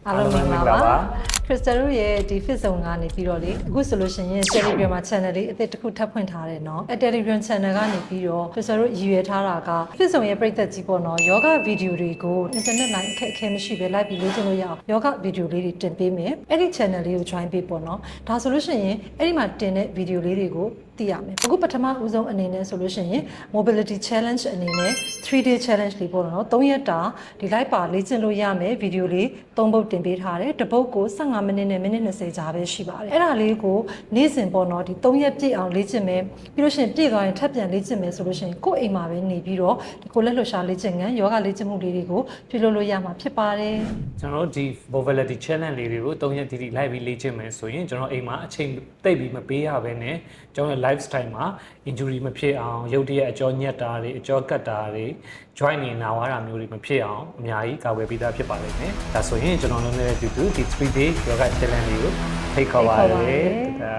အားလုံးမင်္ဂလာပါခရစ်စတတို့ရဲ့ဒီ fit zone ကနေပြီးတော့လေအခုဆိုလို့ရှိရင် Telegram မှာ channel လေးအသစ်တစ်ခုထပ်ဖွင့်ထားတယ်เนาะအဲ Telegram channel ကနေပြီးတော့ခရစ်စတတို့ရည်ရွယ်ထားတာက fit zone ရဲ့ပရိသတ်ကြီးပေါ့เนาะယောဂဗီဒီယိုတွေကို internet line အခက်အခဲမရှိပဲလိုက်ပြီးလေ့ကျင့်လို့ရအောင်ယောဂဗီဒီယိုလေးတွေတင်ပေးမယ်အဲ့ဒီ channel လေးကို join ပေးပေါ့เนาะဒါဆိုလို့ရှိရင်အဲ့ဒီမှာတင်တဲ့ဗီဒီယိုလေးတွေကိုသိရမယ်အခုပထမဦးဆုံးအနေနဲ့ဆိုလို့ရှိရင် mobility challenge အနေနဲ့ 3-day challenge လေးပေါ့နော်3ရက်တာဒီ live ပါလေ့ကျင့်လို့ရမယ်ဗီဒီယိုလေး3ပုတ်တင်ပေးထားတယ်တစ်ပုတ်ကို15မိနစ်နဲ့မိနစ်20ကြာပဲရှိပါတယ်အဲ့ဒါလေးကိုနေ့စဉ်ပေါ့နော်ဒီ3ရက်ပြည့်အောင်လေ့ကျင့်မယ်ပြီးလို့ရှိရင်ပြည့်သွားရင်ထပ်ပြန်လေ့ကျင့်မယ်ဆိုလို့ရှိရင်ကိုယ့်အိမ်မှာပဲနေပြီးတော့ဒီကိုလက်လှူရှာလေ့ကျင့်ငန်းယောဂလေ့ကျင့်မှုလေးတွေကိုပြုလုပ်လို့ရမှာဖြစ်ပါတယ်ကျွန်တော်တို့ဒီ mobility challenge လေးတွေကို3ရက်တိတိ live ပြီးလေ့ကျင့်မယ်ဆိုရင်ကျွန်တော်အိမ်မှာအချိန်တိတ်ပြီးမပေးရဘဲနဲ့ကျွန်တော် lifestyle မှာ injury မဖြစ်အောင်ရုပ်တရက်အကြောညက်တာတွေအကြောကတ်တာတွေ joint နေနာဝါတာမျိုးတွေမဖြစ်အောင်အများကြီးကာကွယ်ပေးသားဖြစ်ပါလိမ့်မယ်ဒါဆိုရင်ကျွန်တော်တို့လည်းဒီ3 day yoga challenge လေးကိုဖိတ်ခေါ်ပါရစေ